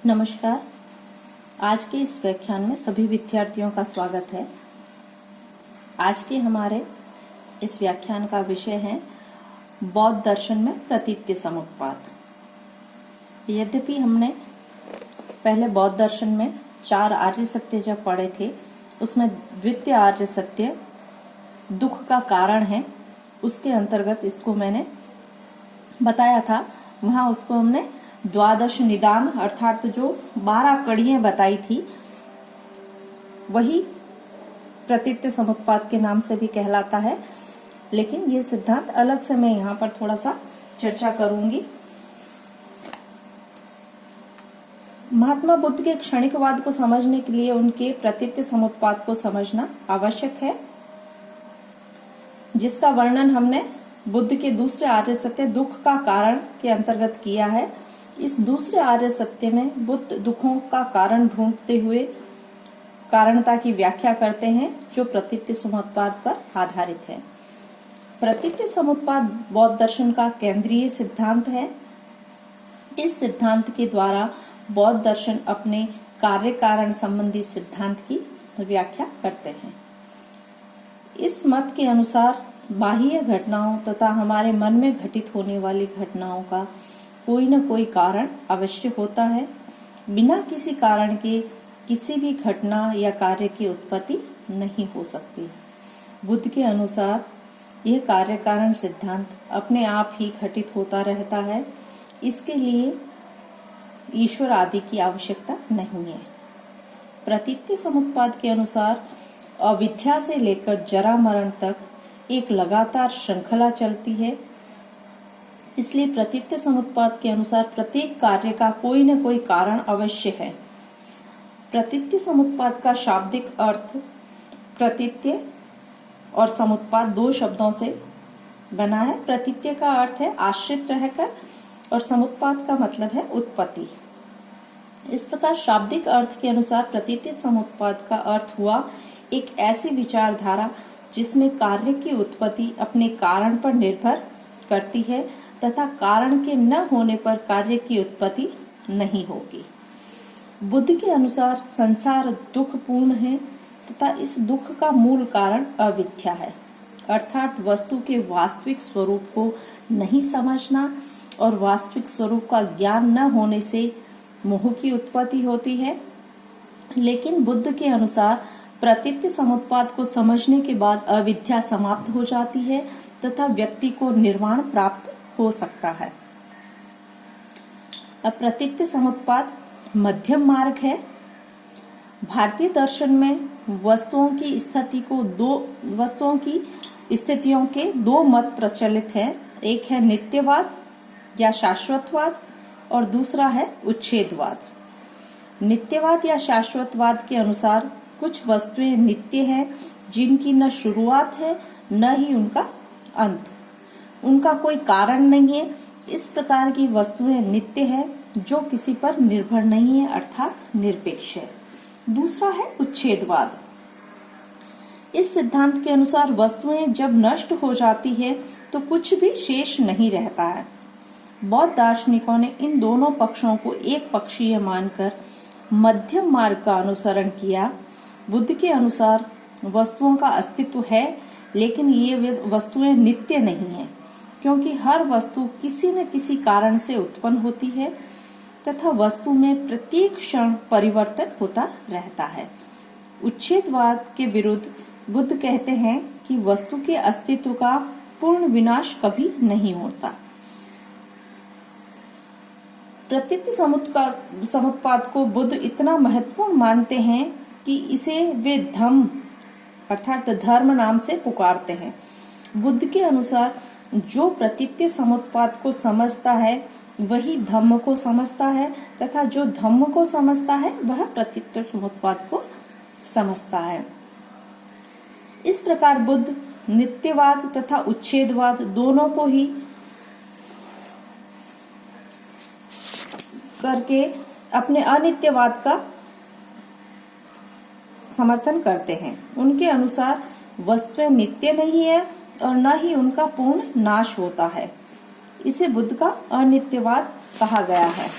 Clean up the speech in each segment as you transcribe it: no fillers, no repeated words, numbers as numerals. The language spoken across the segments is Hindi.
नमस्कार। आज के इस व्याख्यान में सभी विद्यार्थियों का स्वागत है। आज के हमारे इस व्याख्यान का विषय है बौद्ध दर्शन में प्रतीत्य समुत्पाद। यद्यपि हमने पहले बौद्ध दर्शन में 4 आर्य सत्य जब पढ़े थे, उसमें द्वितीय आर्य सत्य दुख का कारण है, उसके अंतर्गत इसको मैंने बताया था। वहां उसको हमने द्वादश निदान अर्थात जो 12 कड़ियां बताई थी, वही प्रतीत्य समुत्पाद के नाम से भी कहलाता है। लेकिन ये सिद्धांत अलग से मैं यहाँ पर थोड़ा सा चर्चा करूंगी। महात्मा बुद्ध के क्षणिकवाद को समझने के लिए उनके प्रतीत्य समुत्पाद को समझना आवश्यक है, जिसका वर्णन हमने बुद्ध के दूसरे आर्य सत्य दुख का कारण के अंतर्गत किया है। इस दूसरे आर्य सत्य में बुद्ध दुखों का कारण ढूंढते हुए कारणता की व्याख्या करते हैं, जो प्रतीत्य समुत्पाद पर आधारित है। प्रतीत्य समुत्पाद बौद्ध दर्शन का केंद्रीय सिद्धांत है। इस सिद्धांत के द्वारा बौद्ध दर्शन अपने कार्य कारण संबंधी सिद्धांत की व्याख्या करते हैं। इस मत के अनुसार बाह्य घटनाओं तथा हमारे मन में घटित होने वाली घटनाओं का कोई न कोई कारण अवश्य होता है। बिना किसी कारण के किसी भी घटना या कार्य की उत्पत्ति नहीं हो सकती। बुद्ध के अनुसार यह कार्य कारण सिद्धांत अपने आप ही घटित होता रहता है। इसके लिए ईश्वर आदि की आवश्यकता नहीं है। प्रतीत्य समुत्पाद के अनुसार अविद्या से लेकर जरा मरण तक एक लगातार श्रृंखला चलती है। इसलिए प्रतीत्य समुत्पाद के अनुसार प्रत्येक कार्य का कोई न कोई कारण अवश्य है। प्रतीत्य समुत्पाद का शाब्दिक अर्थ प्रतीत्य और समुत्पाद 2 शब्दों से बना है। प्रतीत्य का अर्थ है आश्रित रहकर और समुत्पाद का मतलब है उत्पत्ति। इस प्रकार शाब्दिक अर्थ के अनुसार प्रतीत्य समुत्पाद का अर्थ हुआ एक ऐसी विचारधारा जिसमें कार्य की उत्पत्ति अपने कारण पर निर्भर करती है तथा कारण के न होने पर कार्य की उत्पत्ति नहीं होगी। बुद्ध के अनुसार संसार दुखपूर्ण है तथा इस दुख का मूल कारण अविद्या है, अर्थात वस्तु के वास्तविक स्वरूप को नहीं समझना और वास्तविक स्वरूप का ज्ञान न होने से मोह की उत्पत्ति होती है। लेकिन बुद्ध के अनुसार प्रतीत्य समुत्पाद को समझने के बाद अविद्या समाप्त हो जाती है तथा व्यक्ति को निर्वाण प्राप्त हो सकता है। अब प्रतीत्य समुत्पाद मध्यम मार्ग है। भारतीय दर्शन में वस्तुओं की स्थितियों के 2 मत प्रचलित हैं। एक है नित्यवाद या शाश्वतवाद और दूसरा है उच्छेदवाद। नित्यवाद या शाश्वतवाद के अनुसार कुछ वस्तुएं नित्य हैं, जिनकी न शुरुआत है न ही उनका अंत, उनका कोई कारण नहीं है। इस प्रकार की वस्तुएं नित्य है जो किसी पर निर्भर नहीं है, अर्थात निरपेक्ष है। दूसरा है उच्छेदवाद। इस सिद्धांत के अनुसार वस्तुएं जब नष्ट हो जाती है तो कुछ भी शेष नहीं रहता है। बौद्ध दार्शनिकों ने इन दोनों पक्षों को एक पक्षीय मानकर मध्यम मार्ग का अनुसरण किया। बुद्ध के अनुसार वस्तुओं का अस्तित्व है, लेकिन ये वस्तुएं नित्य नहीं है, क्योंकि हर वस्तु किसी न किसी कारण से उत्पन्न होती है तथा वस्तु में प्रत्येक क्षण परिवर्तन होता रहता है। उच्छेदवाद के विरुद्ध बुद्ध कहते हैं कि वस्तु के अस्तित्व का पूर्ण विनाश कभी नहीं होता। प्रतीत्य समुत्पाद को बुद्ध इतना महत्वपूर्ण मानते हैं कि इसे वे धम्म अर्थात धर्म नाम से पुकारते हैं। बुद्ध के अनुसार जो प्रतीत्य समुत्पाद को समझता है वही धम्म को समझता है तथा जो धम्म को समझता है वह प्रतीत्य समुत्पाद को समझता है। इस प्रकार बुद्ध नित्यवाद तथा उच्छेदवाद दोनों को ही करके अपने अनित्यवाद का समर्थन करते हैं। उनके अनुसार वस्तुएं नित्य नहीं है और न ही उनका पूर्ण नाश होता है। इसे बुद्ध का अनित्यवाद कहा गया है।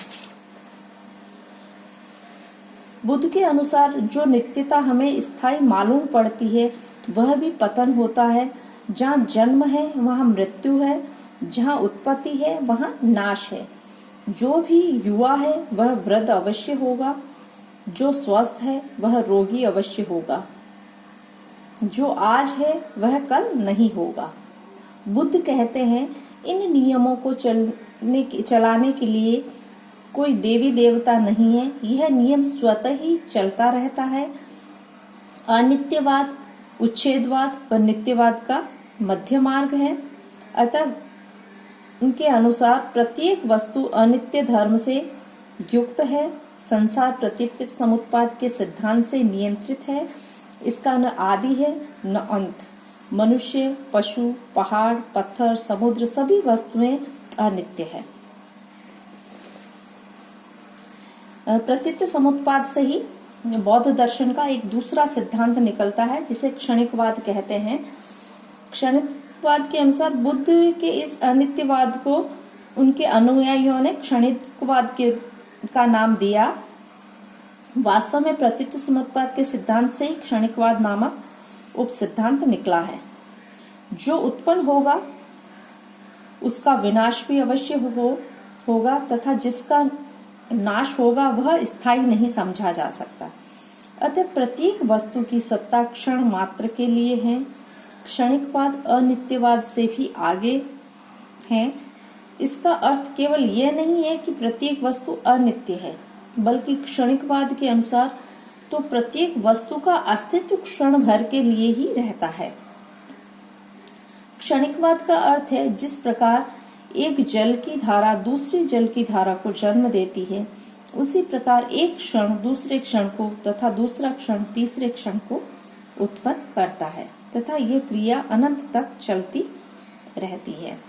बुद्ध के अनुसार जो नित्यता हमें स्थायी मालूम पड़ती है वह भी पतन होता है। जहाँ जन्म है वहाँ मृत्यु है, जहाँ उत्पत्ति है वहाँ नाश है। जो भी युवा है वह वृद्ध अवश्य होगा, जो स्वस्थ है वह रोगी अवश्य होगा, जो आज है वह कल नहीं होगा। बुद्ध कहते हैं इन नियमों को चलाने के लिए कोई देवी देवता नहीं है, यह नियम स्वतः ही चलता रहता है। अनित्यवाद उच्छेदवाद व नित्यवाद का मध्य मार्ग है। अतः उनके अनुसार प्रत्येक वस्तु अनित्य धर्म से युक्त है। संसार प्रतीत समुत्पाद के सिद्धांत से नियंत्रित है। इसका न आदि है न अंत। मनुष्य, पशु, पहाड़, पत्थर, समुद्र सभी वस्तुएं अनित्य है। प्रतीत समुत्पाद से ही बौद्ध दर्शन का एक दूसरा सिद्धांत निकलता है जिसे क्षणिकवाद कहते हैं। क्षणिकवाद के अनुसार बुद्ध के इस अनित्यवाद को उनके अनुयायियों ने क्षणिकवाद का नाम दिया। वास्तव में प्रतीत समुत्पाद के सिद्धांत से ही क्षणिकवाद नामक उप सिद्धांत निकला है। जो उत्पन्न होगा उसका विनाश भी अवश्य होगा तथा जिसका नाश होगा वह स्थायी नहीं समझा जा सकता। अतः प्रत्येक वस्तु की सत्ता क्षण मात्र के लिए है। क्षणिकवाद अनित्यवाद से भी आगे है। इसका अर्थ केवल यह नहीं है कि प्रत्येक वस्तु अनित्य है, बल्कि क्षणिकवाद के अनुसार तो प्रत्येक वस्तु का अस्तित्व क्षण भर के लिए ही रहता है। क्षणिकवाद का अर्थ है जिस प्रकार एक जल की धारा दूसरी जल की धारा को जन्म देती है, उसी प्रकार एक क्षण दूसरे क्षण को तथा दूसरा क्षण तीसरे क्षण को उत्पन्न करता है तथा ये क्रिया अनंत तक चलती रहती है।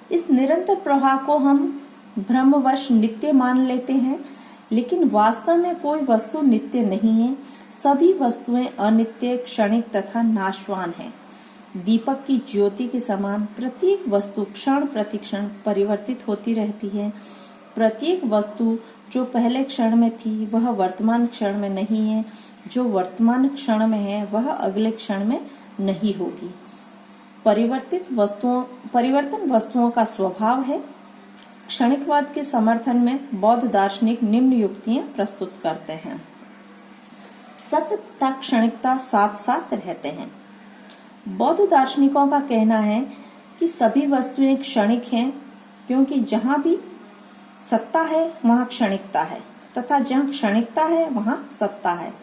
इस निरंतर प्रवाह को हम भ्रमवश नित्य मान लेते हैं, लेकिन वास्तव में कोई वस्तु नित्य नहीं है। सभी वस्तुएं अनित्य, क्षणिक तथा नाशवान हैं। दीपक की ज्योति के समान प्रत्येक वस्तु क्षण प्रतिक्षण परिवर्तित होती रहती है। प्रत्येक वस्तु जो पहले क्षण में थी वह वर्तमान क्षण में नहीं है, जो वर्तमान क्षण में है वह अगले क्षण में नहीं होगी। परिवर्तन वस्तुओं का स्वभाव है। क्षणिकवाद के समर्थन में बौद्ध दार्शनिक निम्न युक्तियां प्रस्तुत करते हैं। सतत क्षणिकता साथ साथ रहते हैं। बौद्ध दार्शनिकों का कहना है कि सभी वस्तुएं क्षणिक हैं, क्योंकि जहां भी सत्ता है वहां क्षणिकता है तथा जहां क्षणिकता है वहां सत्ता है।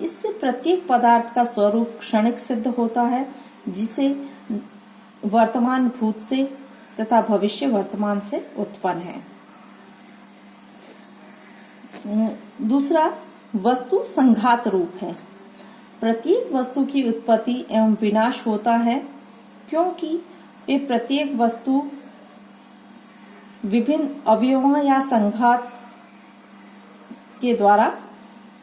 इससे प्रत्येक पदार्थ का स्वरूप क्षणिक सिद्ध होता है, जिसे वर्तमान भूत से तथा भविष्य वर्तमान से उत्पन्न है। दूसरा, वस्तु संघात रूप है। प्रत्येक वस्तु की उत्पत्ति एवं विनाश होता है, क्योंकि वे प्रत्येक वस्तु विभिन्न अवयवों या संघात के द्वारा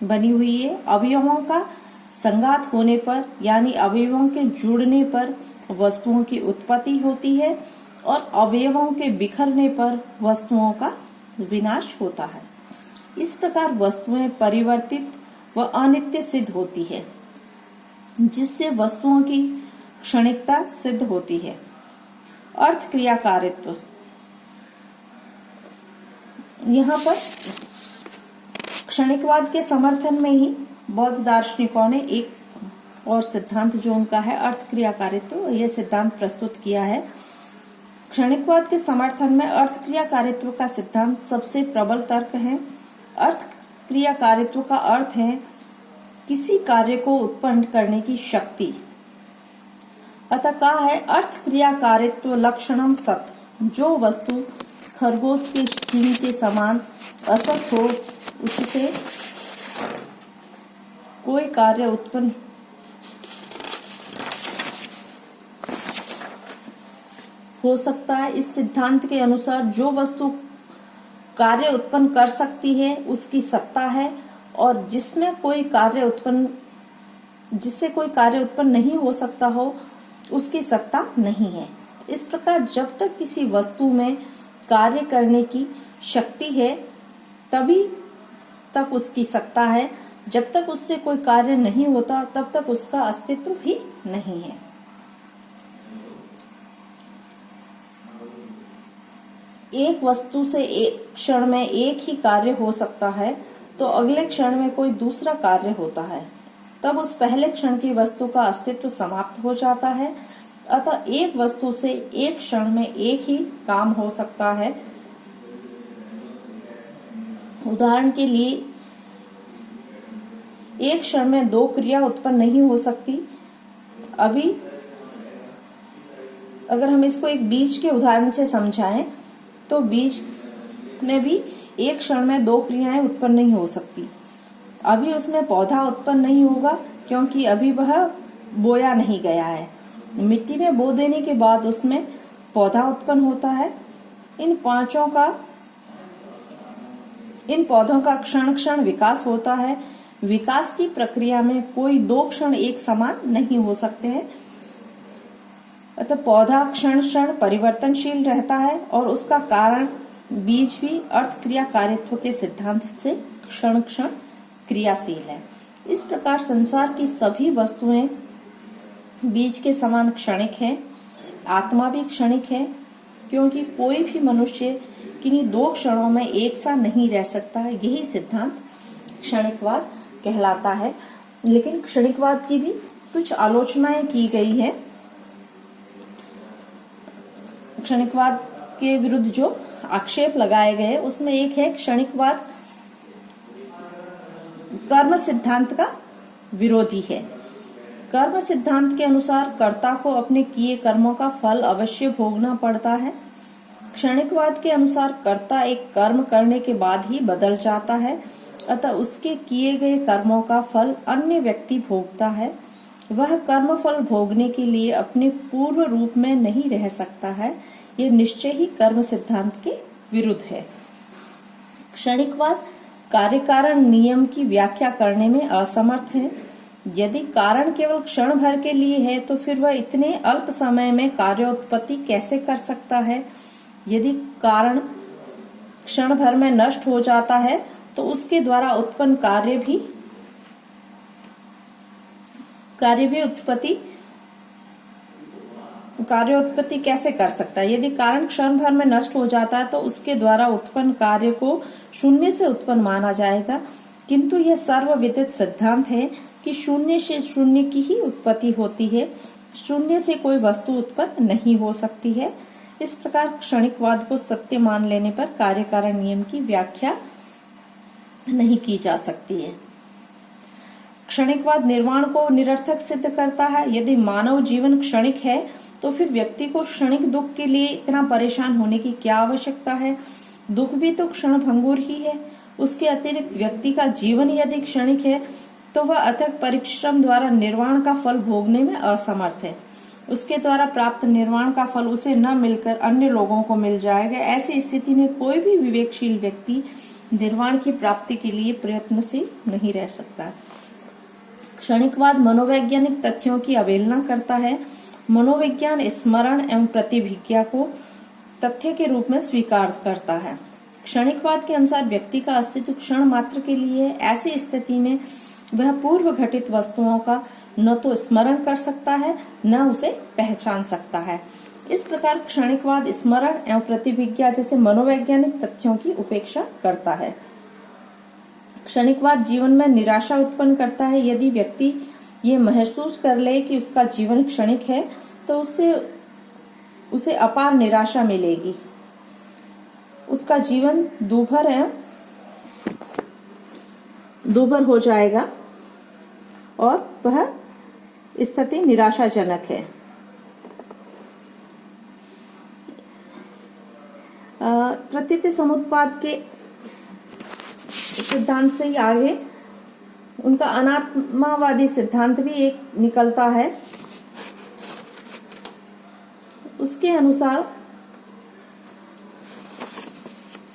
बनी हुई है। अवयवों का संघात होने पर यानी अवयवों के जुड़ने पर वस्तुओं की उत्पत्ति होती है और अवयवों के बिखरने पर वस्तुओं का विनाश होता है। इस प्रकार वस्तुएं परिवर्तित व अनित्य सिद्ध होती है, जिससे वस्तुओं की क्षणिकता सिद्ध होती है। अर्थ क्रियाकारित्व, यहाँ पर क्षणिकवाद के समर्थन में ही बौद्ध दार्शनिकों ने एक और सिद्धांत जो उनका है अर्थ क्रियाकारित्व, यह सिद्धांत प्रस्तुत किया है। क्षणिकवाद के समर्थन में अर्थ क्रियाकारित्व का सिद्धांत सबसे प्रबल तर्क है। अर्थ क्रियाकारित्व का अर्थ है किसी कार्य को उत्पन्न करने की शक्ति। अतः कहा है अर्थ क्रियाकारित्व लक्षणम सत। जो वस्तु खरगोश के हींग के समान असत हो, उससे कोई कार्य उत्पन्न हो सकता है। इस सिद्धांत के अनुसार जो वस्तु कार्य उत्पन्न कर सकती है उसकी सत्ता है, और जिससे कोई कार्य उत्पन्न नहीं हो सकता हो उसकी सत्ता नहीं है। इस प्रकार जब तक किसी वस्तु में कार्य करने की शक्ति है तभी तक उसकी सत्ता है। जब तक उससे कोई कार्य नहीं होता तब तक उसका अस्तित्व भी नहीं है। एक वस्तु से एक क्षण में एक ही कार्य हो सकता है तो अगले क्षण में कोई दूसरा कार्य होता है, तब उस पहले क्षण की वस्तु का अस्तित्व समाप्त हो जाता है। अतः एक वस्तु से एक क्षण में एक ही काम हो सकता है। उदाहरण के लिए एक क्षण में दो क्रिया उत्पन्न नहीं हो सकती। अभी अगर हम इसको एक बीज के उदाहरण से समझाएं तो बीज में भी एक क्षण में दो क्रियाएं उत्पन्न नहीं हो सकती। अभी उसमें पौधा उत्पन्न नहीं होगा क्योंकि अभी वह बोया नहीं गया है। मिट्टी में बो देने के बाद उसमें पौधा उत्पन्न होता है। इन पौधों का क्षण क्षण विकास होता है। विकास की प्रक्रिया में कोई दो क्षण एक समान नहीं हो सकते हैं। अतः पौधा क्षण क्षण परिवर्तनशील रहता है और उसका कारण बीज भी अर्थ क्रिया कारित्व के सिद्धांत से क्षण क्षण क्रियाशील है। इस प्रकार संसार की सभी वस्तुएं बीज के समान क्षणिक हैं। आत्मा भी क्षणिक है क्योंकि कोई भी मनुष्य किन्हीं दो क्षणों में एक सा नहीं रह सकता है। यही सिद्धांत क्षणिकवाद कहलाता है। लेकिन क्षणिकवाद की भी कुछ आलोचनाएं की गई है। क्षणिकवाद के विरुद्ध जो आक्षेप लगाए गए उसमें एक है क्षणिकवाद कर्म सिद्धांत का विरोधी है। कर्म सिद्धांत के अनुसार कर्ता को अपने किए कर्मों का फल अवश्य भोगना पड़ता है। क्षणिकवाद के अनुसार कर्ता एक कर्म करने के बाद ही बदल जाता है, अतः उसके किए गए कर्मों का फल अन्य व्यक्ति भोगता है। वह कर्म फल भोगने के लिए अपने पूर्व रूप में नहीं रह सकता है। यह निश्चय ही कर्म सिद्धांत के विरुद्ध है। क्षणिकवाद कार्य कारण नियम की व्याख्या करने में असमर्थ है। यदि कारण केवल क्षण भर के लिए है तो फिर वह इतने अल्प समय में कार्योत्पत्ति कैसे कर सकता है। यदि कारण क्षण भर में नष्ट हो जाता है तो उसके द्वारा उत्पन्न कार्योत्पत्ति कैसे कर सकता है। यदि कारण क्षण भर में नष्ट हो जाता है तो उसके द्वारा उत्पन्न कार्य को शून्य से उत्पन्न माना जाएगा। किंतु यह सर्वविदित सिद्धांत है कि शून्य से शून्य की ही उत्पत्ति होती है। शून्य से कोई वस्तु उत्पन्न नहीं हो सकती है। इस प्रकार क्षणिकवाद को सत्य मान लेने पर कार्य कारण नियम की व्याख्या नहीं की जा सकती है। क्षणिकवाद निर्वाण को निरर्थक सिद्ध करता है। यदि मानव जीवन क्षणिक है तो फिर व्यक्ति को क्षणिक दुख के लिए इतना परेशान होने की क्या आवश्यकता है। दुख भी तो क्षणभंगुर ही है। उसके अतिरिक्त व्यक्ति का जीवन यदि क्षणिक है तो वह अथक परिश्रम द्वारा निर्वाण का फल भोगने में असमर्थ है। उसके द्वारा प्राप्त निर्वाण का फल उसे न मिलकर अन्य लोगों को मिल जाएगा। ऐसी स्थिति में कोई भी विवेकशील व्यक्ति निर्वाण की प्राप्ति के लिए प्रयत्नशील नहीं रह सकता। क्षणिकवाद मनोवैज्ञानिक तथ्यों की अवहेलना करता है। मनोविज्ञान स्मरण एवं प्रतिभिज्ञा को तथ्य के रूप में स्वीकार करता है। क्षणिकवाद के अनुसार व्यक्ति का अस्तित्व क्षण मात्र के लिए है। ऐसी स्थिति में वह पूर्व घटित वस्तुओं का न तो स्मरण कर सकता है न उसे पहचान सकता है। इस प्रकार क्षणिकवाद स्मरण एवं प्रतिभिज्ञा जैसे मनोवैज्ञानिक तथ्यों की उपेक्षा करता है। क्षणिकवाद जीवन में निराशा उत्पन्न करता है। यदि व्यक्ति ये महसूस कर ले कि उसका जीवन क्षणिक है तो उसे अपार निराशा मिलेगी। उसका जीवन दूभर हो जाएगा और वह स्थिति निराशाजनक है। प्रतीति समुत्पाद के सिद्धांत से ही आगे उनका अनात्मावादी सिद्धांत भी एक निकलता है। उसके अनुसार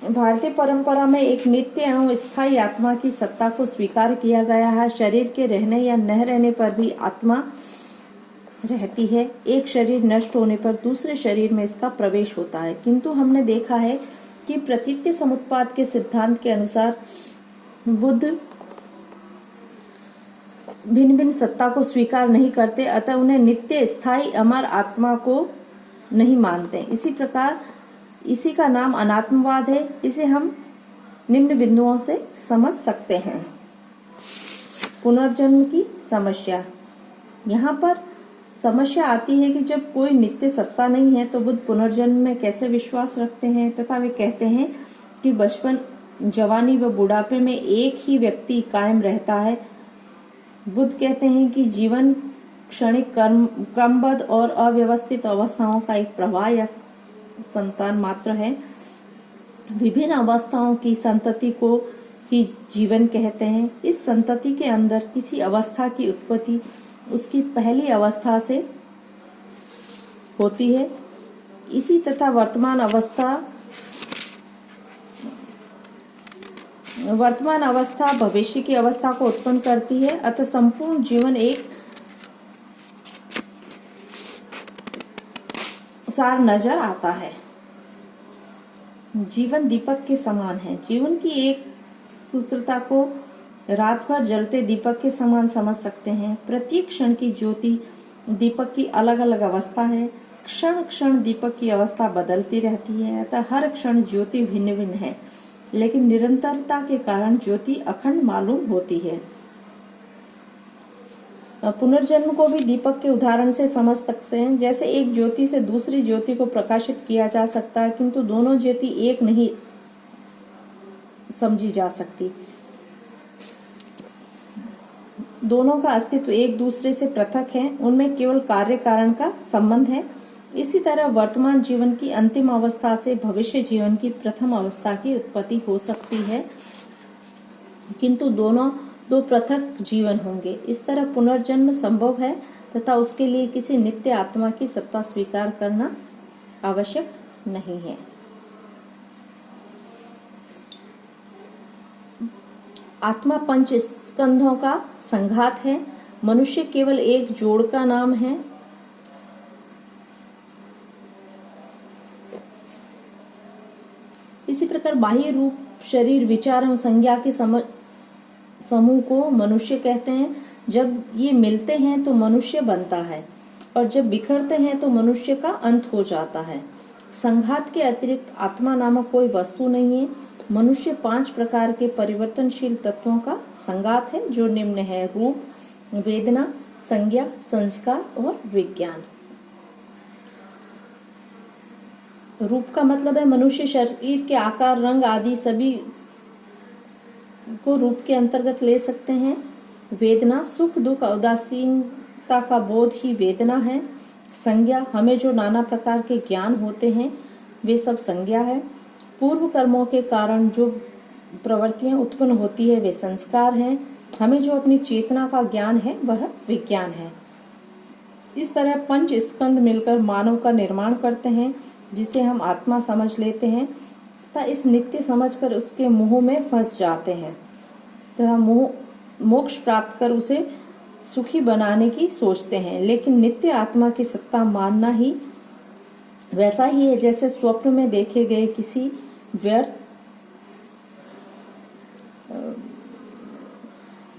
भारतीय परंपरा में एक नित्य एवं स्थायी आत्मा की सत्ता को स्वीकार किया गया है। शरीर के रहने या न रहने पर भी आत्मा रहती है। एक शरीर नष्ट होने पर दूसरे शरीर में इसका प्रवेश होता है। किंतु हमने देखा है कि प्रतीत्य समुत्पाद के सिद्धांत के अनुसार बुद्ध भिन्न भिन्न सत्ता को स्वीकार नहीं करते, अतः उन्हें नित्य स्थायी अमर आत्मा को नहीं मानते। इसी प्रकार इसी का नाम अनात्मवाद है। इसे हम निम्न बिंदुओं से समझ सकते हैं। पुनर्जन्म की समस्या। यहाँ पर समस्या आती है कि जब कोई नित्य सत्ता नहीं है तो बुद्ध पुनर्जन्म में कैसे विश्वास रखते हैं, तथा वे कहते हैं कि बचपन, जवानी व बुढ़ापे में एक ही व्यक्ति कायम रहता है। बुद्ध कहते हैं कि जीवन क्षणिक क्रमबद्ध और अव्यवस्थित अवस्थाओं का एक प्रवाह या संतान मात्र है। विभिन्न अवस्थाओं की संतति को ही जीवन कहते हैं। इस संतति के अंदर किसी अवस्था की उत्पत्ति उसकी पहली अवस्था से होती है। इसी तथा वर्तमान अवस्था भविष्य की अवस्था को उत्पन्न करती है। अतः संपूर्ण जीवन एक सार नजर आता है। जीवन दीपक के समान है। जीवन की एक सूत्रता को रात भर जलते दीपक के समान समझ सकते हैं। प्रत्येक क्षण की ज्योति दीपक की अलग अलग अवस्था है। क्षण क्षण दीपक की अवस्था बदलती रहती है, अतः हर क्षण ज्योति भिन्न भिन्न है, लेकिन निरंतरता के कारण ज्योति अखंड मालूम होती है। पुनर्जन्म को भी दीपक के उदाहरण से समझ सकते हैं। जैसे एक ज्योति से दूसरी ज्योति को प्रकाशित किया जा सकता है, किंतु दोनों ज्योति एक नहीं समझी जा सकती। दोनों का अस्तित्व एक दूसरे से पृथक है, उनमें केवल कार्य कारण का संबंध है। इसी तरह वर्तमान जीवन की अंतिम अवस्था से भविष्य जीवन की प्रथम अवस्था की उत्पत्ति हो सकती है, किंतु दोनों दो पृथक जीवन होंगे। इस तरह पुनर्जन्म संभव है तथा उसके लिए किसी नित्य आत्मा की सत्ता स्वीकार करना आवश्यक नहीं है। आत्मा पंच स्कंधों का संघात है। मनुष्य केवल एक जोड़ का नाम है। इसी प्रकार बाह्य रूप, शरीर, विचार एवं संज्ञा के समूह को मनुष्य कहते हैं। जब ये मिलते हैं तो मनुष्य बनता है, और जब बिखरते हैं तो मनुष्य का अंत हो जाता है। संघात के अतिरिक्त आत्मा नामक कोई वस्तु नहीं है। मनुष्य 5 प्रकार के परिवर्तनशील तत्वों का संघात है, जो निम्न है: रूप, वेदना, संज्ञा, संस्कार और विज्ञान। रूप का मतलब है मनुष्य शरीर के आकार, रंग आदि सभी को रूप के अंतर्गत ले सकते हैं। वेदना, सुख दुख उदासीनता का बोध ही वेदना है। संज्ञा, हमें जो नाना प्रकार के ज्ञान होते हैं वे सब संज्ञा है। पूर्व कर्मों के कारण जो प्रवृत्तियां उत्पन्न होती है वे संस्कार हैं। हमें जो अपनी चेतना का ज्ञान है वह विज्ञान है। इस तरह पंच स्कंद मिलकर मानव का निर्माण करते हैं, जिसे हम आत्मा समझ लेते हैं तथा इस नित्य समझकर उसके मोह में फंस जाते हैं तथा मोक्ष प्राप्त कर उसे सुखी बनाने की सोचते हैं। लेकिन नित्य आत्मा की सत्ता मानना ही वैसा ही है जैसे स्वप्न में देखे गए किसी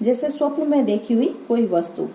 जैसे स्वप्न में देखी हुई कोई वस्तु।